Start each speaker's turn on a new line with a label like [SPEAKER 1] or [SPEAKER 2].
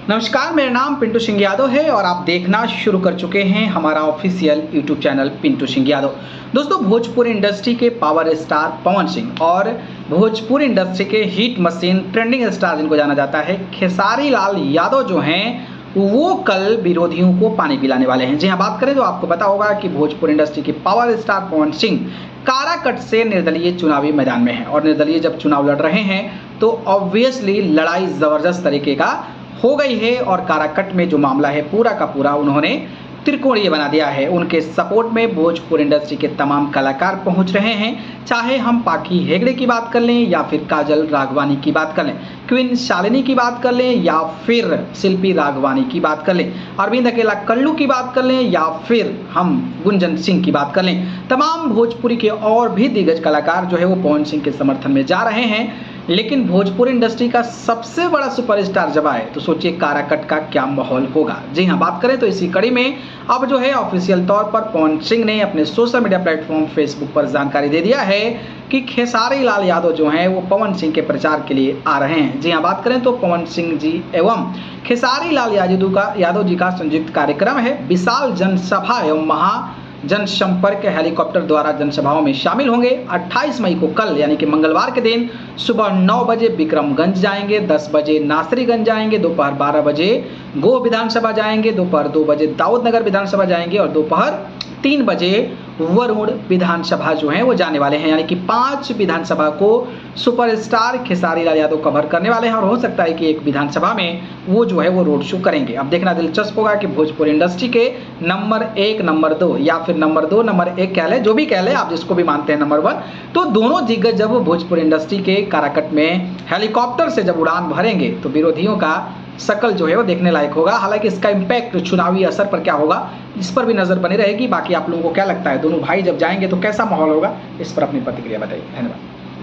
[SPEAKER 1] नमस्कार, मेरा नाम पिंटू सिंह यादव है और आप देखना शुरू कर चुके हैं हमारा official YouTube channel Pintu Singh Yadav. दोस्तों, भोजपुरी इंडस्ट्री के पावर स्टार पवन सिंह और भोजपुरी इंडस्ट्री के हिट मशीन ट्रेंडिंग स्टार जिनको जाना जाता है खेसारी लाल यादव जो हैं वो कल विरोधियों को पानी पिलाने वाले हैं। जी हाँ, बात करें तो आपको पता होगा कि भोजपुरी इंडस्ट्री के पावर स्टार पवन सिंह काराकट से निर्दलीय चुनावी मैदान में हैं और निर्दलीय जब चुनाव लड़ रहे हैं तो ऑब्वियसली लड़ाई जबरदस्त तरीके का हो गई है और काराकट में जो मामला है पूरा का पूरा उन्होंने त्रिकोणीय बना दिया है। उनके सपोर्ट में भोजपुरी इंडस्ट्री के तमाम कलाकार पहुंच रहे हैं, चाहे हम पाखी हेगड़े की बात कर लें या फिर काजल राघवानी की बात कर लें, क्वीन शालिनी की बात कर लें या फिर शिल्पी राघवानी की बात कर लें, अरविंद अकेला कल्लू की बात कर लें या फिर हम गुंजन सिंह की बात कर लें। तमाम भोजपुरी के और भी दिग्गज कलाकार जो है वो पवन सिंह के समर्थन में जा रहे हैं। लेकिन भोजपुरी इंडस्ट्री का सबसे बड़ा सुपरस्टार जब आए तो सोचिए काराकट का क्या माहौल होगा। जी हाँ, बात करें तो इसी कड़ी में अब जो है ऑफिशियल तौर पर पवन सिंह ने अपने सोशल मीडिया प्लेटफॉर्म फेसबुक पर जानकारी दे दिया है कि खेसारी लाल यादव जो हैं वो पवन सिंह के प्रचार के लिए आ रहे हैं। जी हाँ, बात करें तो पवन सिंह जी एवं खेसारी लाल यादव जी का संयुक्त कार्यक्रम है। विशाल जनसभा एवं जनसंपर्क हेलीकॉप्टर द्वारा जनसभाओं में शामिल होंगे। 28 मई को कल यानी कि मंगलवार के दिन सुबह 9 बजे विक्रमगंज जाएंगे, 10 बजे नासरीगंज जाएंगे, दोपहर 12 बजे गो विधानसभा जाएंगे, दोपहर 2 बजे दाऊद नगर विधानसभा जाएंगे और दोपहर 3 बजे वरुण विधानसभा जो है वो जाने वाले हैं। यानी कि 5 विधानसभा को सुपरस्टार खेसारी लाल यादव कवर करने वाले हैं और हो सकता है कि एक विधानसभा में वो जो है वो रोड शो करेंगे। अब देखना दिलचस्प होगा कि भोजपुरी इंडस्ट्री के नंबर 1, नंबर 2 या फिर नंबर 2, नंबर 1 कह लें, जो भी कह लें आप जिसको भी मानते हैं नंबर 1, तो दोनों दिग्गज जब भोजपुरी इंडस्ट्री के काराकट में हेलीकॉप्टर से जब उड़ान भरेंगे तो विरोधियों का शकल जो है वो देखने लायक होगा। हालांकि इसका इम्पैक्ट चुनावी असर पर क्या होगा इस पर भी नजर बनी रहेगी। बाकी आप लोगों को क्या लगता है, दोनों भाई जब जाएंगे तो कैसा माहौल होगा, इस पर अपनी प्रतिक्रिया बताइए। धन्यवाद।